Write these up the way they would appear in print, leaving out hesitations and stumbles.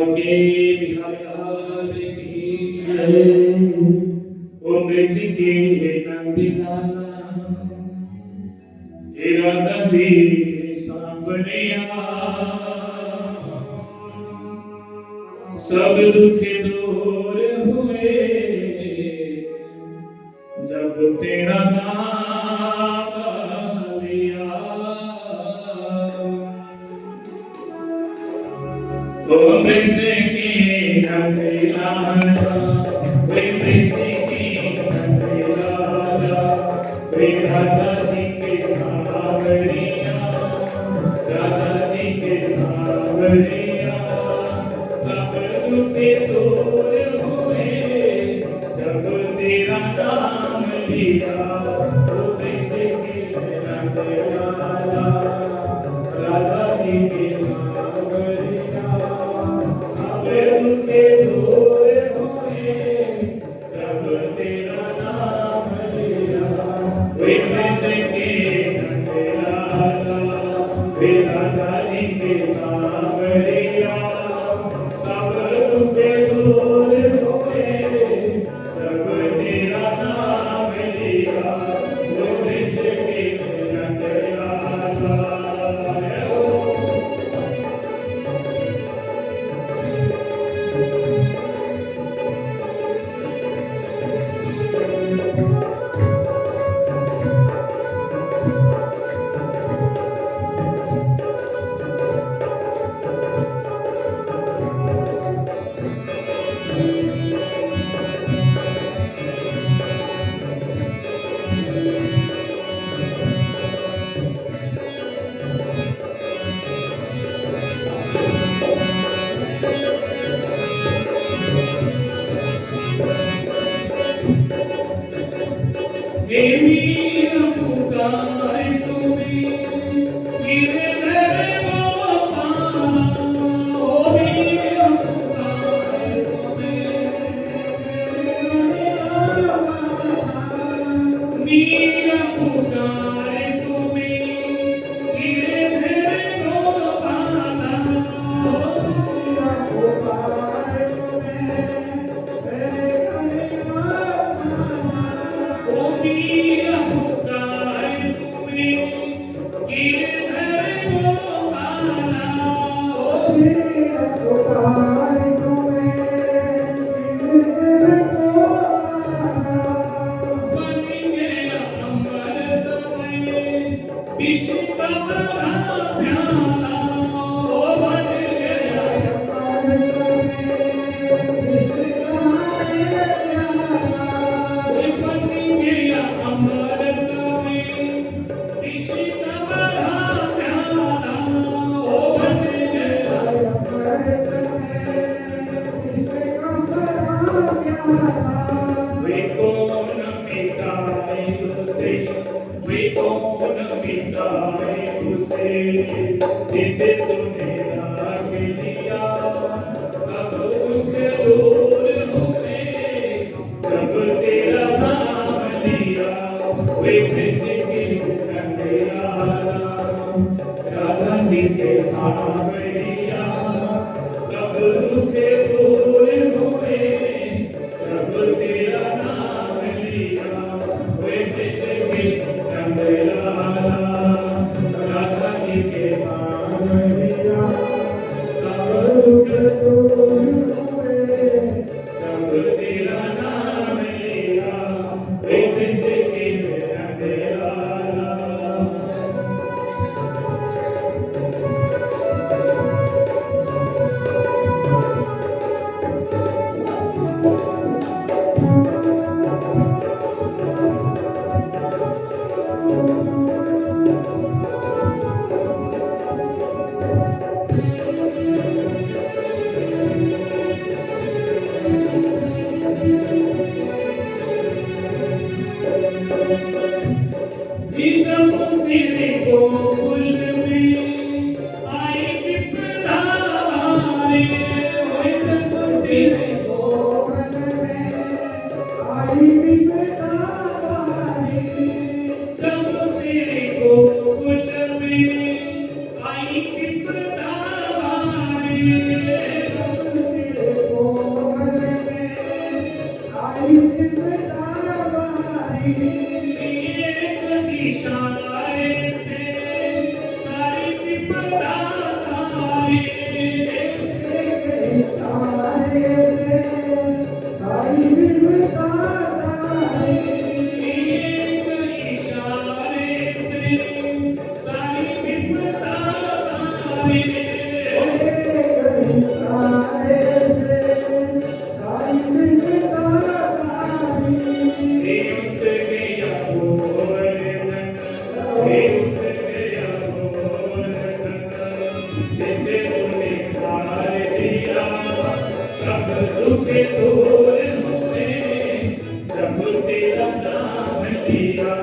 के बिहारी लाल की जय। ओ ब्रज के नंद लाला तेरा नदी के सांवरिया सब दुख दूर हुए जब तेरा नाम लिया। ओ ब्रज की नंद लाला वे ब्रज की नंद लाला वे राधा जी के सांवरिया राधा जी के सांवरिया सब दुख दूर हुए जब तेरा नाम लिया। ओ ब्रज की नंद लाला राधा जी के सांवरिया सब दुख दूर हुए जब तेरा नाम लिया। वे ब्रज के नंद लाला वे राधा जी के सांवरिया सब दुख दूर हुए जब तेरा नाम लिया। दुख दूर हुए जब तेरा नाम लिया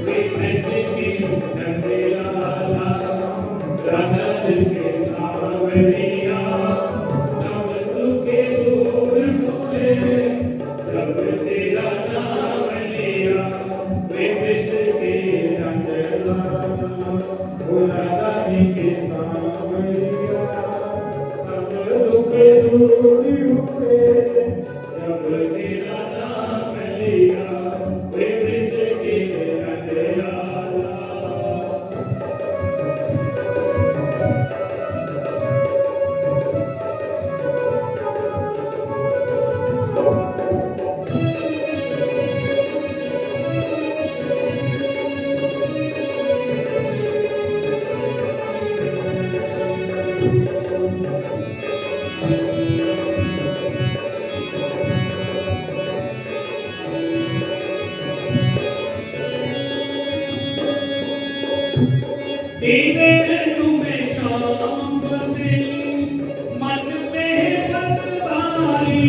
वे ब्रज के नंद लाला राधा जी के सांवरिया सब दुख दूर हुए जब तेरा नाम लिया वे ब्रज के नंद लाला राधा जी के सांवरिया सब दुख दूर हुए जब तेरा नाम लिया वे ब्रज के नंद लाला तेरे में शाम बसे मन में बसवारी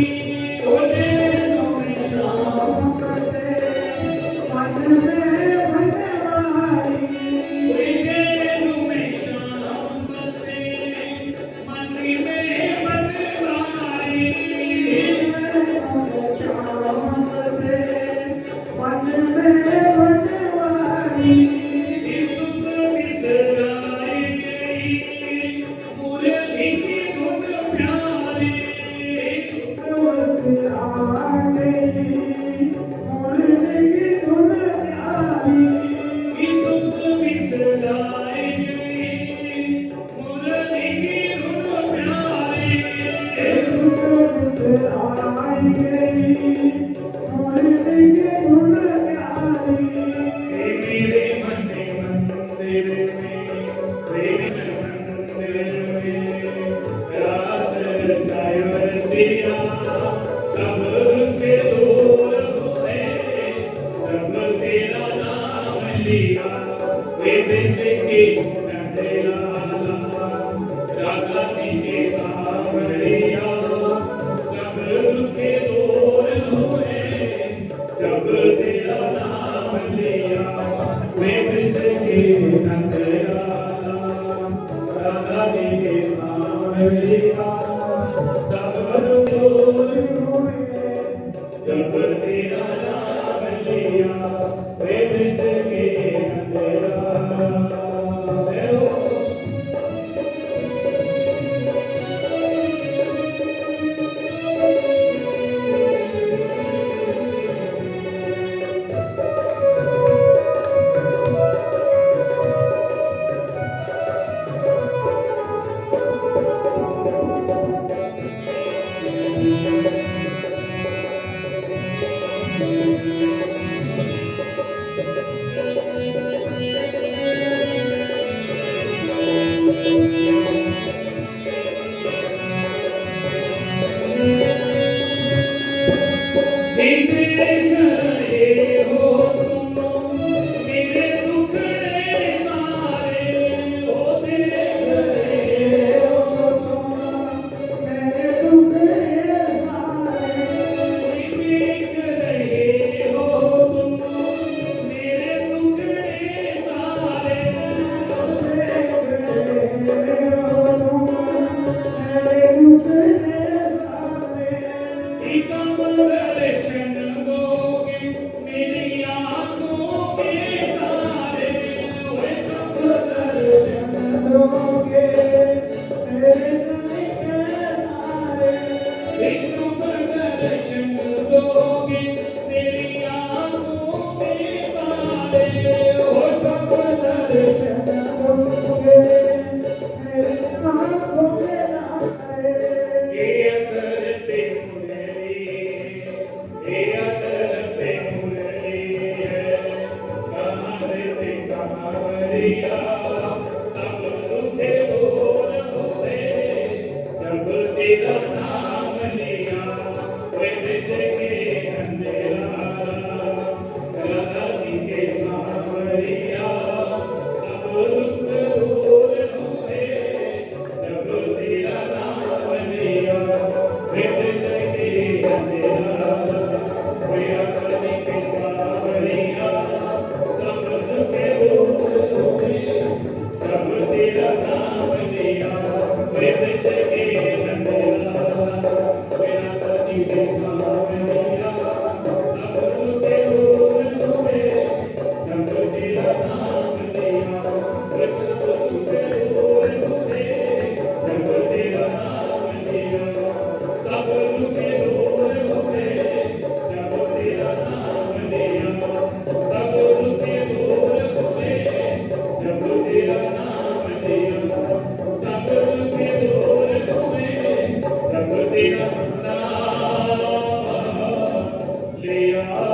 ओ तेरे में शाम बसे मन में बसवारी तेरे में शाम बसे मन में बसवारी शाम बसे मन में बसवारी जब तेरा नाम लिया वे ब्रज के नंद Thank you. लिया